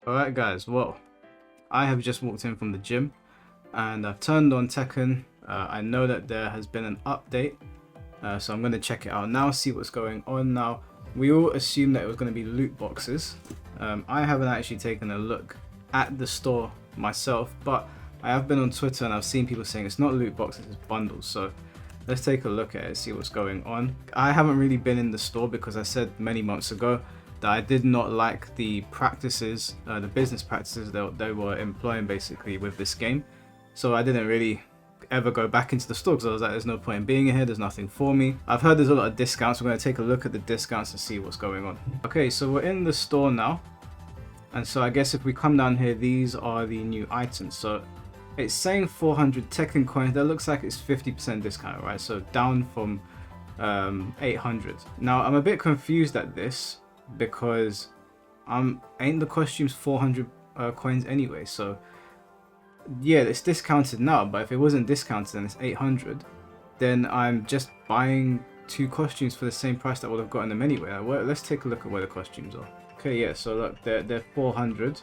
Alright guys, well, I have just walked in from the gym and I've turned on Tekken. I know that there has been an update, so I'm going to check it out now, see what's going on. Now, we all assumed that it was going to be loot boxes. I haven't actually taken a look at the store myself, but I have been on Twitter and I've seen people saying it's not loot boxes, it's bundles. So let's take a look at it, see what's going on. I haven't really been in the store because I said many months ago that I did not like the practices, the business practices that they were employing basically with this game. So I didn't really ever go back into the store because I was like, there's no point in being here, there's nothing for me. I've heard there's a lot of discounts. We're going to take a look at the discounts and see what's going on. Okay, so we're in the store now. And so I guess if we come down here, these are the new items. So it's saying 400 Tekken coins. That looks like it's 50% discount, right? So down from 800. Now I'm a bit confused at this because ain't the costumes 400 coins anyway, so yeah, it's discounted now, but if it wasn't discounted and it's 800, then I'm just buying two costumes for the same price that would have gotten them anyway. Let's take a look at where the costumes are. Okay, yeah, so look, they're 400.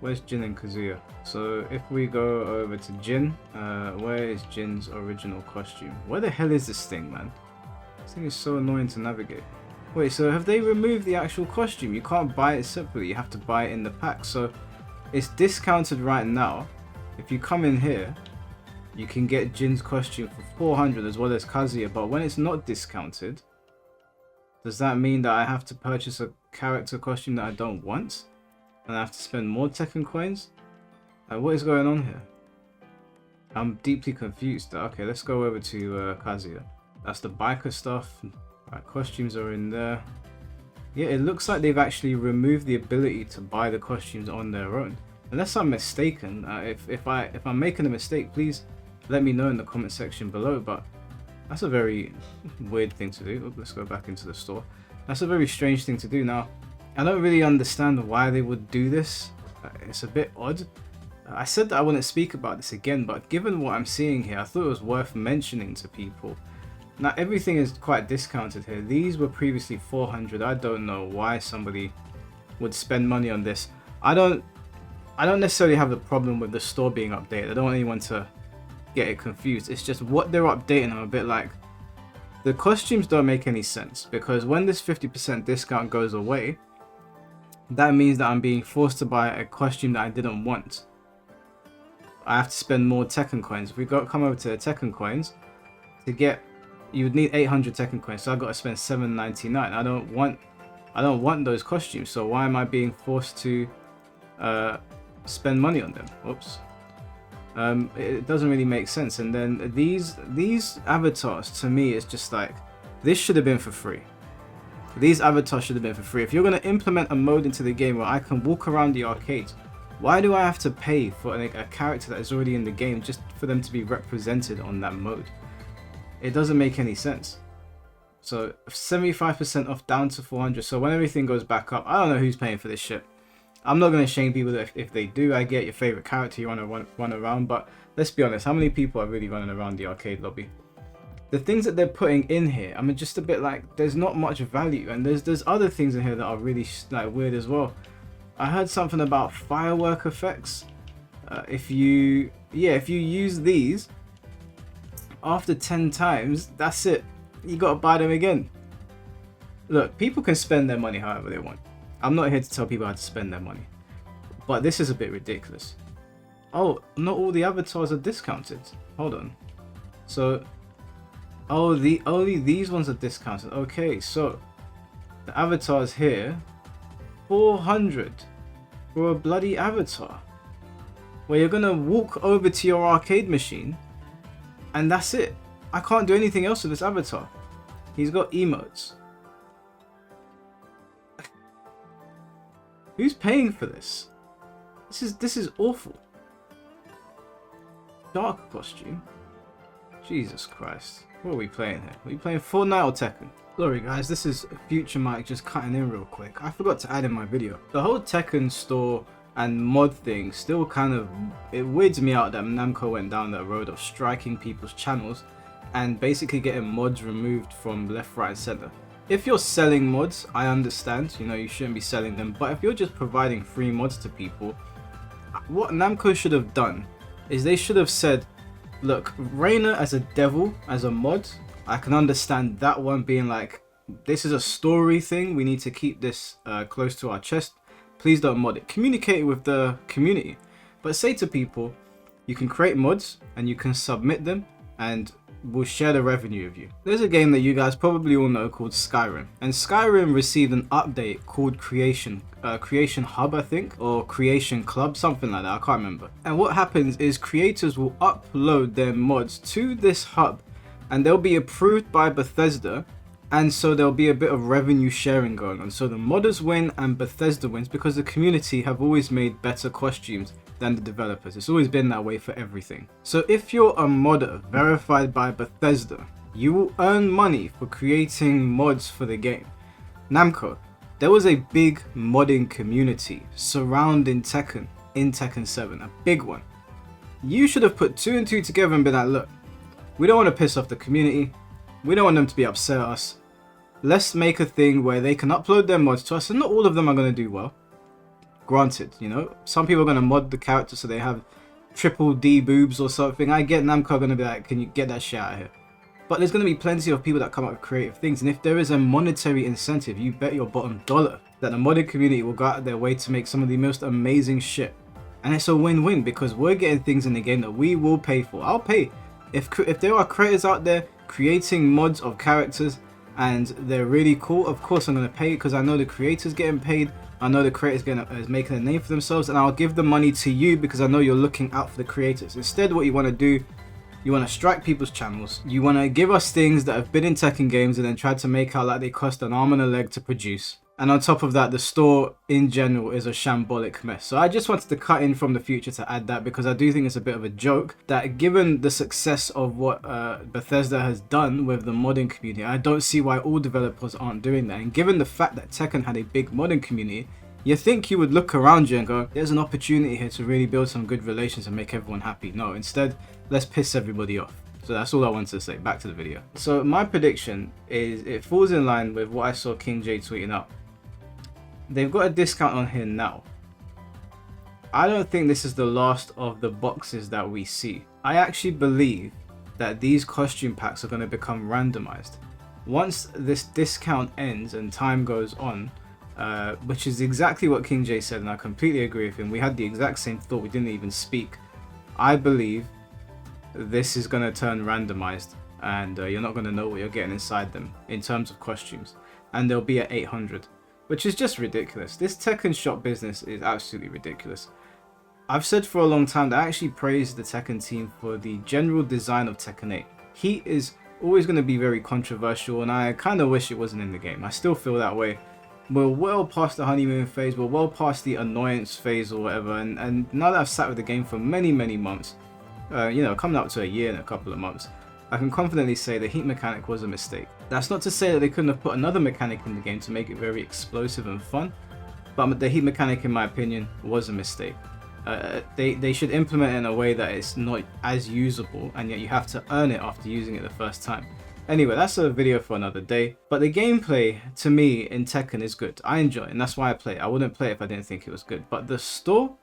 Where's Jin and Kazuya? So if we go over to Jin, where is Jin's original costume? Where the hell is this thing, man? This thing is so annoying to navigate. Wait, so have they removed the actual costume? You can't buy it separately, you have to buy it in the pack. So it's discounted right now. If you come in here, you can get Jin's costume for 400 as well as Kazuya, but when it's not discounted, does that mean that I have to purchase a character costume that I don't want? And I have to spend more Tekken coins? What is going on here? I'm deeply confused. Okay, let's go over to Kazuya. That's the biker stuff. Right, costumes are in there. Yeah, it looks like they've actually removed the ability to buy the costumes on their own. Unless I'm mistaken, if I'm making a mistake, please let me know in the comment section below. But that's a very weird thing to do. Let's go back into the store. That's a very strange thing to do. Now, I don't really understand why they would do this. It's a bit odd. I said that I wouldn't speak about this again, but given what I'm seeing here, I thought it was worth mentioning to people. Now everything is quite discounted here. These were previously 400. I don't know why somebody would spend money on this. I don't necessarily have a problem with the store being updated. I don't want anyone to get it confused. It's just what they're updating. I'm a bit like, the costumes don't make any sense, because when this 50% discount goes away, that means that I'm being forced to buy a costume that I didn't want. I have to spend more Tekken coins. If we come over to the Tekken coins, to get, you would need 800 Tekken coins, so I've got to spend 799. I don't want those costumes, so why am I being forced to spend money on them? Oops. It doesn't really make sense. And then these avatars, to me, it's just like, this should have been for free. These avatars should have been for free. If you're going to implement a mode into the game where I can walk around the arcade, why do I have to pay for a character that is already in the game just for them to be represented on that mode? It doesn't make any sense. So 75% off down to 400. So when everything goes back up, I don't know who's paying for this shit. I'm not going to shame people if they do. I get your favorite character you want to run around, but let's be honest, how many people are really running around the arcade lobby? The things that they're putting in here, I mean, just a bit like, there's not much value, and there's other things in here that are really like weird as well. I heard something about firework effects. If you use these after 10 times, that's it. You gotta buy them again. Look, people can spend their money however they want. I'm not here to tell people how to spend their money, but this is a bit ridiculous. Oh, not all the avatars are discounted. Hold on. So, oh, only these ones are discounted. Okay, so the avatars here, 400 for a bloody avatar, where you're gonna walk over to your arcade machine and that's it. I can't do anything else with this avatar. He's got emotes. Who's paying for this? This is awful. Dark costume. Jesus Christ. What are we playing here? Are we playing Fortnite or Tekken? Sorry guys, this is Future Mike just cutting in real quick. I forgot to add in my video. The whole Tekken store and mod thing still kind of, it weirds me out that Namco went down that road of striking people's channels and basically getting mods removed from left, right, and center. If you're selling mods, I understand, you know, you shouldn't be selling them, but if you're just providing free mods to people, what Namco should have done is they should have said, look, Reina as a devil, as a mod, I can understand that one being like, this is a story thing, we need to keep this close to our chest, please don't mod it. Communicate with the community, but say to people, you can create mods and you can submit them and we'll share the revenue with you. There's a game that you guys probably all know called Skyrim, and Skyrim received an update called Creation Hub, I think, or Creation Club, something like that, I can't remember. And what happens is creators will upload their mods to this hub and they'll be approved by Bethesda, and so there'll be a bit of revenue sharing going on. So the modders win and Bethesda wins because the community have always made better costumes than the developers. It's always been that way for everything. So if you're a modder verified by Bethesda, you will earn money for creating mods for the game. Namco, there was a big modding community surrounding Tekken in Tekken 7, a big one. You should have put 2 and 2 together and been like, look, we don't want to piss off the community, we don't want them to be upset at us, let's make a thing where they can upload their mods to us, and not all of them are going to do well. Granted, you know, some people are going to mod the character so they have triple D boobs or something. I get Namco going to be like, can you get that shit out of here? But there's going to be plenty of people that come up with creative things, and if there is a monetary incentive, you bet your bottom dollar that the modding community will go out of their way to make some of the most amazing shit. And it's a win-win because we're getting things in the game that we will pay for. I'll pay. If there are creators out there creating mods of characters and they're really cool, of course I'm going to pay because I know the creators getting paid. I know the creators is making a name for themselves, and I'll give the money to you because I know you're looking out for the creators. Instead, what you want to do, you want to strike people's channels. You want to give us things that have been in Tekken games and then try to make out like they cost an arm and a leg to produce. And on top of that, the store in general is a shambolic mess. So I just wanted to cut in from the future to add that because I do think it's a bit of a joke that given the success of what Bethesda has done with the modding community, I don't see why all developers aren't doing that. And given the fact that Tekken had a big modding community, you think you would look around you and go, there's an opportunity here to really build some good relations and make everyone happy. No, instead, let's piss everybody off. So that's all I wanted to say. Back to the video. So my prediction is it falls in line with what I saw King J tweeting out. They've got a discount on here now. I don't think this is the last of the boxes that we see. I actually believe that these costume packs are going to become randomized. Once this discount ends and time goes on, which is exactly what King J said, and I completely agree with him. We had the exact same thought, we didn't even speak. I believe this is going to turn randomized, and you're not going to know what you're getting inside them in terms of costumes, and they'll be at 800, which is just ridiculous. This Tekken shop business is absolutely ridiculous. I've said for a long time that I actually praise the Tekken team for the general design of Tekken 8. Heat is always going to be very controversial, and I kind of wish it wasn't in the game. I still feel that way. We're well past the honeymoon phase, we're well past the annoyance phase or whatever, and now that I've sat with the game for many months, you know, coming up to a year and a couple of months, I can confidently say the heat mechanic was a mistake. That's not to say that they couldn't have put another mechanic in the game to make it very explosive and fun, but the heat mechanic, in my opinion, was a mistake. They should implement it in a way that it's not as usable, and yet you have to earn it after using it the first time. Anyway, that's a video for another day. But the gameplay, to me, in Tekken is good. I enjoy it, and that's why I play it. I wouldn't play it if I didn't think it was good. But the store,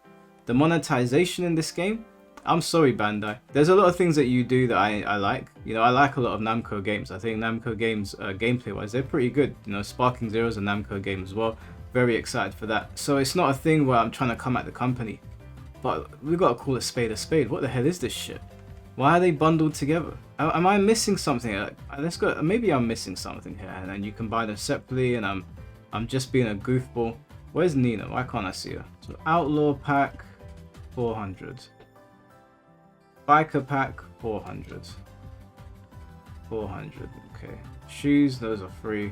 the monetization in this game, I'm sorry, Bandai. There's a lot of things that you do that I like. You know, I like a lot of Namco games. I think Namco games, gameplay-wise, they're pretty good. You know, Sparking Zero is a Namco game as well. Very excited for that. So it's not a thing where I'm trying to come at the company. But we've got to call a spade a spade. What the hell is this shit? Why are they bundled together? Am I missing something? Let's go. Maybe I'm missing something here, and then you can buy them separately. And I'm just being a goofball. Where's Nina? Why can't I see her? So Outlaw pack, 400. Biker pack, 400. 400. Okay. Shoes, those are free.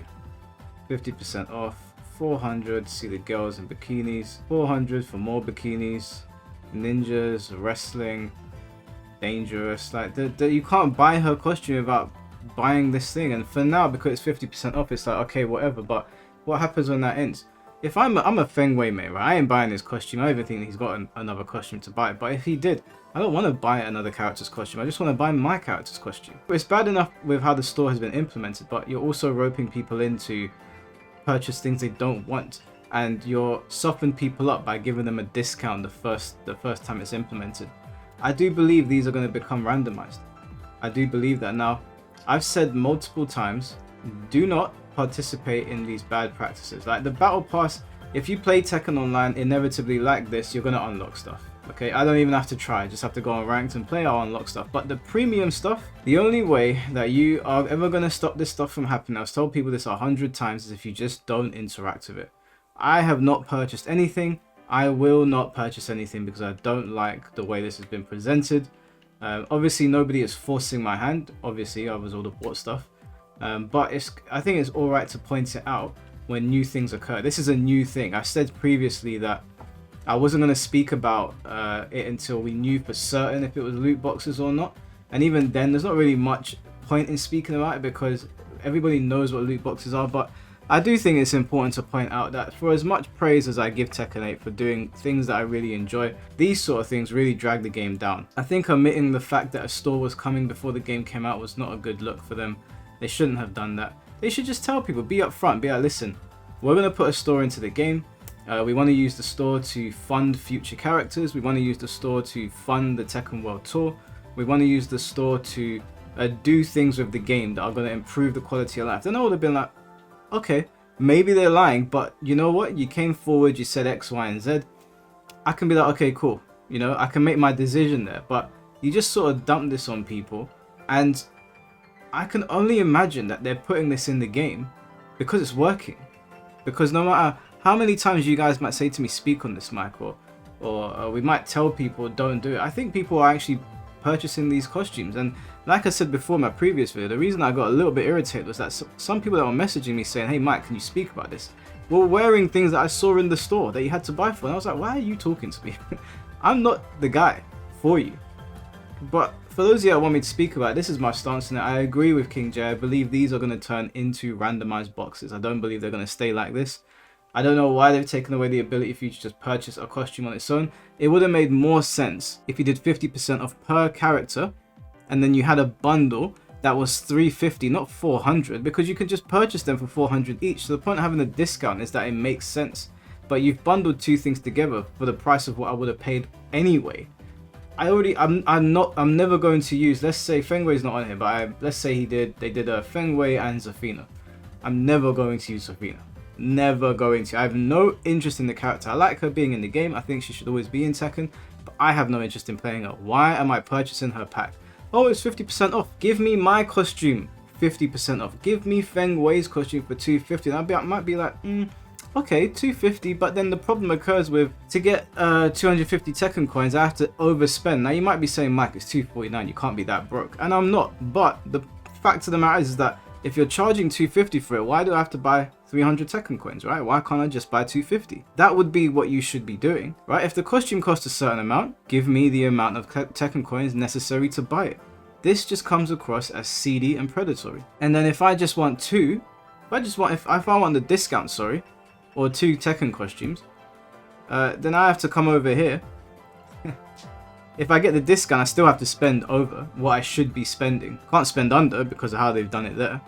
50% off. 400. See the girls in bikinis. 400 for more bikinis. Ninjas, wrestling. Dangerous, like you can't buy her costume without buying this thing. And for now, because it's 50% off, it's like, okay, whatever. But what happens when that ends? if I'm a Feng Wei main, right? I ain't buying his costume. I don't even think he's got another costume to buy. But if he did, I don't want to buy another character's costume. I just want to buy my character's costume. But it's bad enough with how the store has been implemented, but you're also roping people into purchase things they don't want, and you're softening people up by giving them a discount the first time it's implemented. I do believe these are going to become randomized. I do believe that. Now, I've said multiple times, do not participate in these bad practices. Like the battle pass, if you play Tekken Online inevitably like this, you're going to unlock stuff. Okay, I don't even have to try, I just have to go on ranked and play, I'll unlock stuff. But the premium stuff, the only way that you are ever going to stop this stuff from happening, I've told people this 100 times, is if you just don't interact with it. I have not purchased anything. I will not purchase anything because I don't like the way this has been presented. Obviously, nobody is forcing my hand. Obviously, I was all the bought stuff. But I think it's alright to point it out when new things occur. This is a new thing. I said previously that I wasn't going to speak about it until we knew for certain if it was loot boxes or not. And even then, there's not really much point in speaking about it because everybody knows what loot boxes are. But I do think it's important to point out that for as much praise as I give Tekken 8 for doing things that I really enjoy, these sort of things really drag the game down. I think omitting the fact that a store was coming before the game came out was not a good look for them. They shouldn't have done that. They should just tell people, be upfront, be like, listen, we're going to put a store into the game. We want to use the store to fund future characters. We want to use the store to fund the Tekken World Tour. We want to use the store to do things with the game that are going to improve the quality of life. Then I would have been like, okay, maybe they're lying, but you know what? You came forward, you said X, Y, and Z. I can be like, okay, cool. You know, I can make my decision there. But you just sort of dump this on people. And I can only imagine that they're putting this in the game because it's working. Because no matter how many times you guys might say to me, speak on this, mic, or we might tell people don't do it, I think people are actually purchasing these costumes. And like I said before in my previous video, the reason I got a little bit irritated was that some people that were messaging me saying, hey Mike, can you speak about this, were wearing things that I saw in the store that you had to buy for. And I was like, why are you talking to me? I'm not the guy for you. But for those of you that want me to speak about it, this is my stance on it. I agree with King J. I believe these are going to turn into randomized boxes. I don't believe they're going to stay like this. I don't know why they've taken away the ability for you to just purchase a costume on its own. It would have made more sense if you did 50% off per character and then you had a bundle that was $350, not $400, because you could just purchase them for $400 each. So the point of having a discount is that it makes sense. But you've bundled two things together for the price of what I would have paid anyway. I'm never going to use, let's say Feng Wei's not on here, but let's say they did a Feng Wei and Zafina. I'm never going to use Zafina. Never going to. I have no interest in the character. I like her being in the game. I think she should always be in Tekken, but I have no interest in playing her. Why am I purchasing her pack? Oh, it's 50% off. Give me my costume 50% off. Give me Feng Wei's costume for $250. I might be like, okay, $250, but then the problem occurs with, to get 250 Tekken coins, I have to overspend. Now you might be saying, Mike, it's $249, you can't be that broke. And I'm not, but the fact of the matter is that if you're charging $250 for it, why do I have to buy 300 Tekken coins, right? Why can't I just buy $250? That would be what you should be doing, right? If the costume costs a certain amount, give me the amount of Tekken coins necessary to buy it. This just comes across as seedy and predatory. And then if I just want two, if I want the discount, sorry, or two Tekken costumes, then I have to come over here. If I get the discount, I still have to spend over what I should be spending. Can't spend under because of how they've done it there.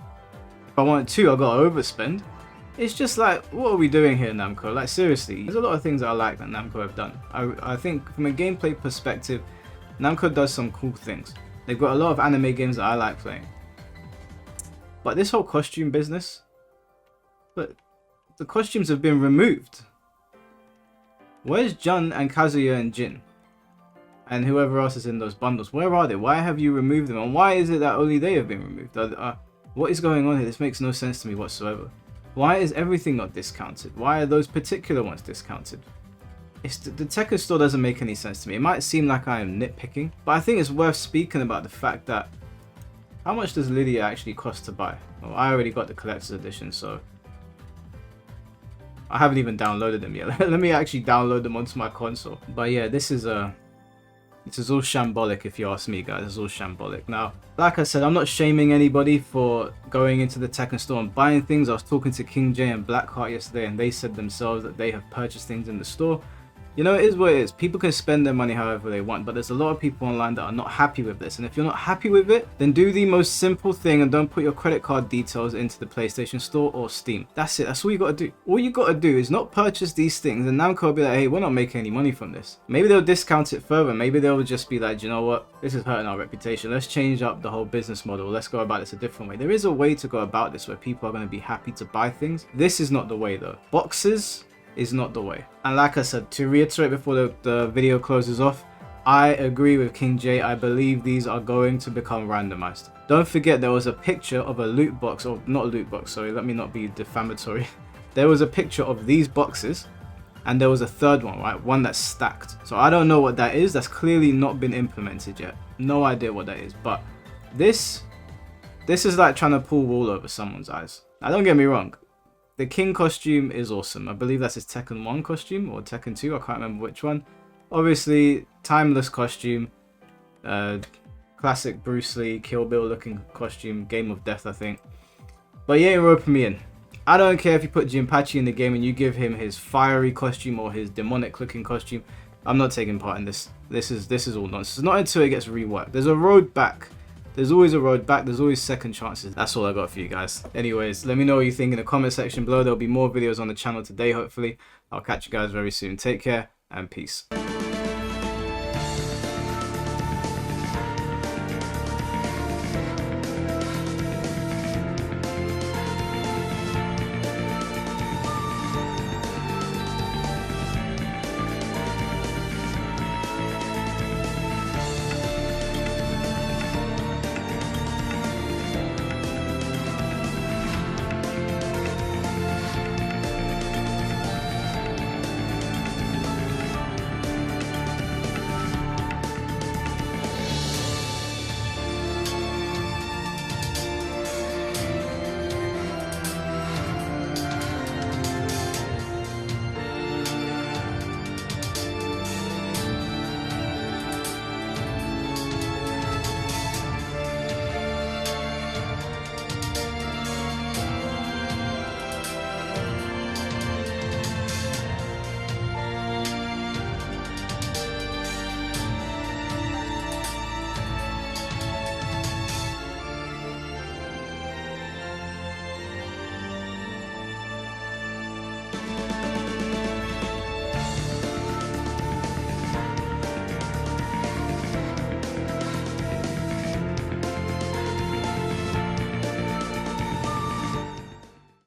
If I want two, I've got to overspend. It's just like, what are we doing here, Namco? Like, seriously, there's a lot of things that I like that Namco have done. I think from a gameplay perspective, Namco does some cool things. They've got a lot of anime games that I like playing. But this whole costume business, but the costumes have been removed. Where's Jun and Kazuya and Jin? And whoever else is in those bundles, where are they? Why have you removed them? And why is it that only they have been removed? What is going on here? This makes no sense to me whatsoever. Why is everything not discounted? Why are those particular ones discounted? The Tekken store doesn't make any sense to me. It might seem like I am nitpicking, but I think it's worth speaking about the fact that how much does Lydia actually cost to buy? Well, I already got the collector's edition, so I haven't even downloaded them yet. Let me actually download them onto my console. But yeah, this is This is all shambolic if you ask me, guys. It's all shambolic. Now, like I said, I'm not shaming anybody for going into the Tekken store and buying things. I was talking to King J and Blackheart yesterday, and they said themselves that they have purchased things in the store. You know, it is what it is. People can spend their money however they want, but there's a lot of people online that are not happy with this. And if you're not happy with it, then do the most simple thing and don't put your credit card details into the PlayStation Store or Steam. That's it. That's all you got to do. All you got to do is not purchase these things, and Namco will be like, hey, we're not making any money from this. Maybe they'll discount it further. Maybe they'll just be like, you know what? This is hurting our reputation. Let's change up the whole business model. Let's go about this a different way. There is a way to go about this where people are going to be happy to buy things. This is not the way though. Boxes is not the way. And like I said, to reiterate before the video closes off, I agree with King J. I believe these are going to become randomized. Don't forget there was a picture of a loot box, or not a loot box, sorry, let me not be defamatory. There was a picture of these boxes and there was a third one, right? One that's stacked. So I don't know what that is. That's clearly not been implemented yet. No idea what that is. But this is like trying to pull wool over someone's eyes. Now don't get me wrong. The King costume is awesome. I believe that's his Tekken 1 costume or Tekken 2. I can't remember which one. Obviously, timeless costume. Classic Bruce Lee, Kill Bill looking costume. Game of Death, I think. But he ain't roping me in. I don't care if you put Jinpachi in the game and you give him his fiery costume or his demonic looking costume. I'm not taking part in this. This is all nonsense. Not until it gets reworked. There's a road back. There's always a road back. There's always second chances. That's all I got for you guys. Anyways, let me know what you think in the comment section below. There'll be more videos on the channel today, hopefully. I'll catch you guys very soon. Take care and peace.